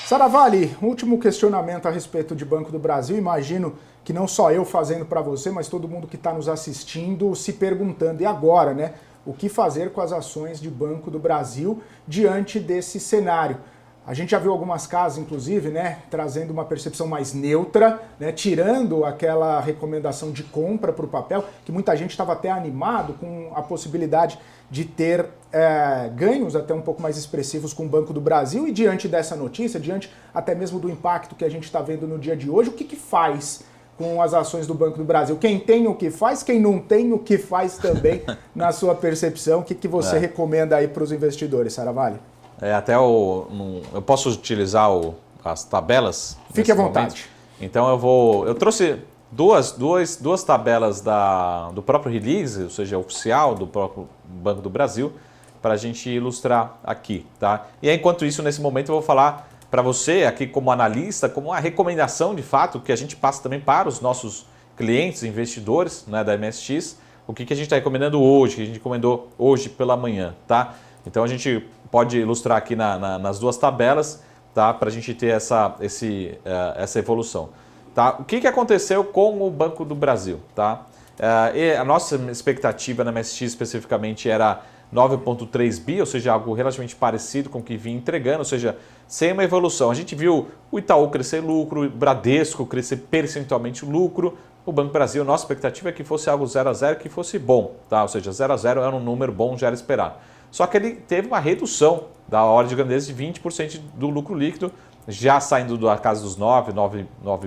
Saravalli, último questionamento a respeito de Banco do Brasil. Imagino que não só eu fazendo para você, mas todo mundo que está nos assistindo se perguntando, e agora, né? O que fazer com as ações de Banco do Brasil diante desse cenário? A gente já viu algumas casas, inclusive, né, trazendo uma percepção mais neutra, né, tirando aquela recomendação de compra para o papel, que muita gente estava até animado com a possibilidade de ter ganhos até um pouco mais expressivos com o Banco do Brasil. E diante dessa notícia, diante até mesmo do impacto que a gente está vendo no dia de hoje, o que faz com as ações do Banco do Brasil? Quem tem o que faz, quem não tem o que faz também, na sua percepção? O que você recomenda aí para os investidores, Saravalli? Eu posso utilizar as tabelas? Fique à vontade. Então eu trouxe duas tabelas do próprio release, ou seja, oficial do próprio Banco do Brasil, para a gente ilustrar aqui, tá? E aí, enquanto isso, nesse momento eu vou falar para você aqui como analista, como uma recomendação de fato que a gente passa também para os nossos clientes, investidores, né, da MSX, o que a gente está recomendando hoje, que a gente recomendou hoje pela manhã, tá? Então a gente pode ilustrar aqui nas duas tabelas, tá? Para a gente ter essa evolução. Tá? O que aconteceu com o Banco do Brasil? Tá? A nossa expectativa na MSX especificamente era 9,3 bi, ou seja, algo relativamente parecido com o que vinha entregando, ou seja, sem uma evolução. A gente viu o Itaú crescer lucro, o Bradesco crescer percentualmente lucro, o Banco do Brasil, nossa expectativa é que fosse algo 0 a 0, que fosse bom, tá? Ou seja, 0 a 0 era um número bom, já era esperado. Só que ele teve uma redução da ordem de grandeza de 20% do lucro líquido, já saindo da casa dos 9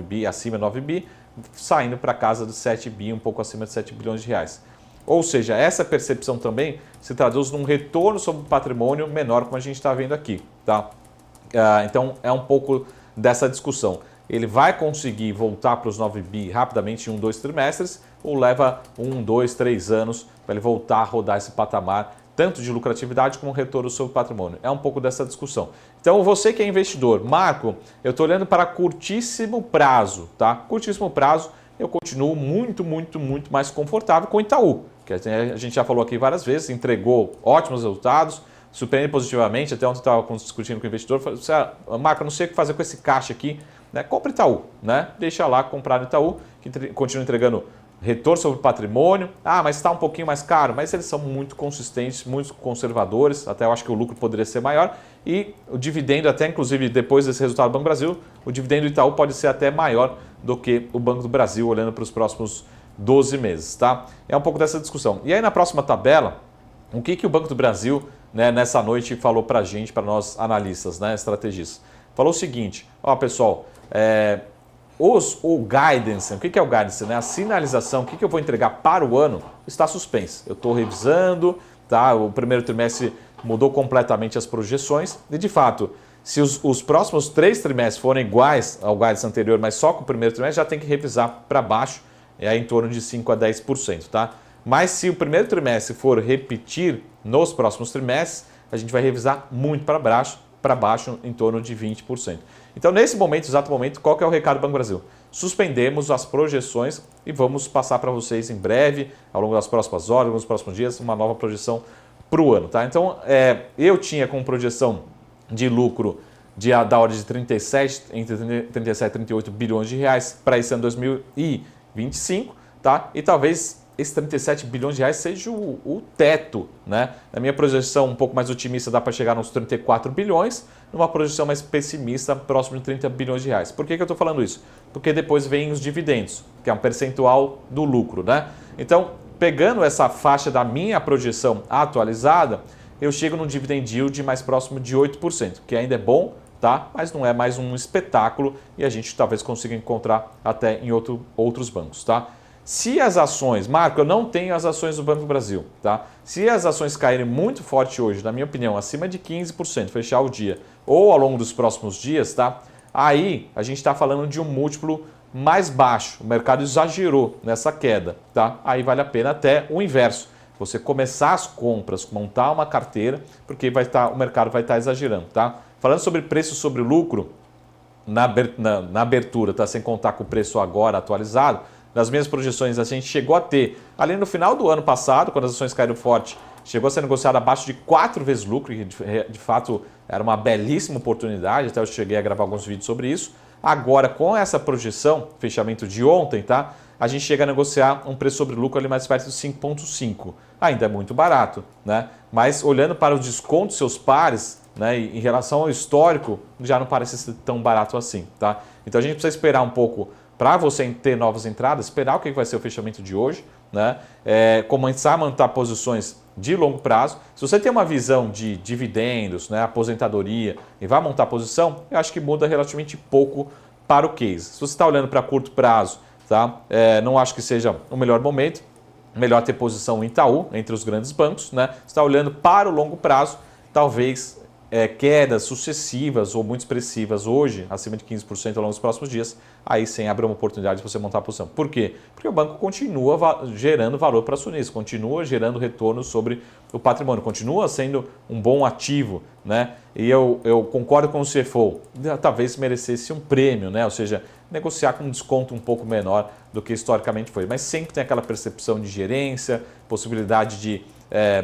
bi, acima de 9 bi, saindo para a casa dos 7 bi, um pouco acima de 7 bilhões de reais. Ou seja, essa percepção também se traduz num retorno sobre o patrimônio menor, como a gente está vendo aqui. Tá? Então, é um pouco dessa discussão. Ele vai conseguir voltar para os 9 bi rapidamente em 1, 2 trimestres, ou leva 1, 2, 3 anos para ele voltar a rodar esse patamar, tanto de lucratividade como retorno sobre o patrimônio. É um pouco dessa discussão. Então, você que é investidor, Marco, eu estou olhando para curtíssimo prazo, tá? Curtíssimo prazo, eu continuo muito mais confortável com o Itaú, que a gente já falou aqui várias vezes, entregou ótimos resultados, surpreende positivamente. Até ontem eu estava discutindo com o investidor, falei, Marco, eu não sei o que fazer com esse caixa aqui, né? Compre Itaú, né? Deixa lá comprar no Itaú, que continua entregando retorno sobre o patrimônio. Mas está um pouquinho mais caro, mas eles são muito consistentes, muito conservadores, até eu acho que o lucro poderia ser maior, e o dividendo, até inclusive depois desse resultado do Banco do Brasil, o dividendo do Itaú pode ser até maior do que o Banco do Brasil, olhando para os próximos 12 meses. Tá? É um pouco dessa discussão. E aí na próxima tabela, o que o Banco do Brasil, né, nessa noite falou para a gente, para nós analistas, né, estrategistas? Falou o seguinte, pessoal, o guidance, o que é o guidance? Né? A sinalização, o que eu vou entregar para o ano está suspenso. Eu estou revisando, tá? O primeiro trimestre mudou completamente as projeções e, de fato, se os próximos 3 trimestres forem iguais ao guidance anterior, mas só com o primeiro trimestre, já tem que revisar para baixo, em torno de 5 a 10%. Tá? Mas se o primeiro trimestre for repetir nos próximos trimestres, a gente vai revisar muito para baixo, em torno de 20%. Então, nesse momento, exato momento, qual que é o recado do Banco do Brasil? Suspendemos as projeções e vamos passar para vocês em breve, ao longo das próximas horas, nos próximos dias, uma nova projeção para o ano. Tá? Então, eu tinha como projeção de lucro da ordem de entre 37 e 38 bilhões de reais para esse ano 2025, tá? E talvez esses 37 bilhões de reais seja o teto, né? Na minha projeção um pouco mais otimista dá para chegar nos 34 bilhões, numa projeção mais pessimista próximo de 30 bilhões de reais. Por que eu estou falando isso? Porque depois vem os dividendos, que é um percentual do lucro, né? Então, pegando essa faixa da minha projeção atualizada, eu chego num dividend yield mais próximo de 8%, que ainda é bom, tá? Mas não é mais um espetáculo e a gente talvez consiga encontrar até em outros bancos, tá? Se as ações, Marco, eu não tenho as ações do Banco do Brasil, tá? Se as ações caírem muito forte hoje, na minha opinião, acima de 15%, fechar o dia, ou ao longo dos próximos dias, tá? Aí a gente está falando de um múltiplo mais baixo. O mercado exagerou nessa queda, tá? Aí vale a pena até o inverso. Você começar as compras, montar uma carteira, porque o mercado vai estar exagerando, tá? Falando sobre preço sobre lucro, na abertura, tá? Sem contar com o preço agora atualizado, nas minhas projeções a gente chegou a ter, ali no final do ano passado, quando as ações caíram forte, chegou a ser negociado abaixo de 4 vezes lucro, que de fato era uma belíssima oportunidade, até eu cheguei a gravar alguns vídeos sobre isso. Agora, com essa projeção, fechamento de ontem, tá? A gente chega a negociar um preço sobre lucro ali mais perto de 5,5. Ainda é muito barato, né? Mas olhando para o desconto dos seus pares, né, em relação ao histórico, já não parece ser tão barato assim, tá? Então a gente precisa esperar um pouco para você ter novas entradas, esperar o que vai ser o fechamento de hoje, né? Começar a montar posições de longo prazo. Se você tem uma visão de dividendos, né, aposentadoria e vai montar posição, eu acho que muda relativamente pouco para o case. Se você está olhando para curto prazo, tá? Não acho que seja o melhor momento. Melhor ter posição em Itaú, entre os grandes bancos, né? Você está olhando para o longo prazo, talvez quedas sucessivas ou muito expressivas hoje, acima de 15% ao longo dos próximos dias, aí sim abre uma oportunidade de você montar a posição. Por quê? Porque o banco continua gerando valor para acionista, continua gerando retorno sobre o patrimônio, continua sendo um bom ativo, né? E eu concordo com o CFO, talvez merecesse um prêmio, né? Ou seja, negociar com um desconto um pouco menor do que historicamente foi. Mas sempre tem aquela percepção de gerência, possibilidade de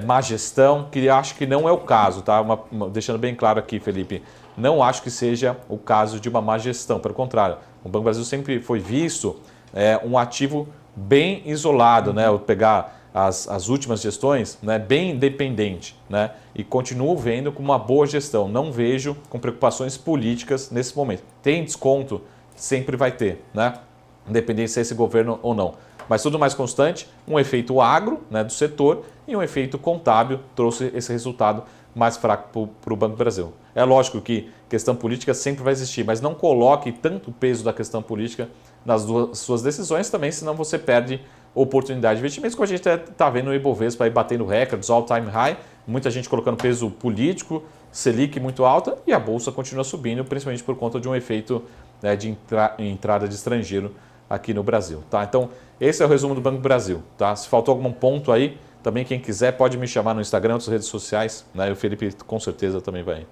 má gestão, que acho que não é o caso, tá? Deixando bem claro aqui, Felipe, não acho que seja o caso de uma má gestão, pelo contrário. O Banco do Brasil sempre foi visto um ativo bem isolado, né? Eu pegar as últimas gestões, né? Bem independente, né? E continuo vendo com uma boa gestão. Não vejo com preocupações políticas nesse momento. Tem desconto? Sempre vai ter, né? Independente se é esse governo ou não. Mas tudo mais constante, um efeito agro, né, do setor e um efeito contábil trouxe esse resultado mais fraco para o Banco do Brasil. É lógico que questão política sempre vai existir, mas não coloque tanto peso da questão política nas suas decisões também, senão você perde oportunidade de investimentos, como a gente está vendo o Ibovespa aí batendo recordes, all-time high, muita gente colocando peso político, Selic muito alta e a Bolsa continua subindo, principalmente por conta de um efeito, né, de entrada de estrangeiro aqui no Brasil, tá? Então, esse é o resumo do Banco do Brasil, tá? Se faltou algum ponto aí, também quem quiser pode me chamar no Instagram, nas redes sociais, né? E o Felipe com certeza também vai.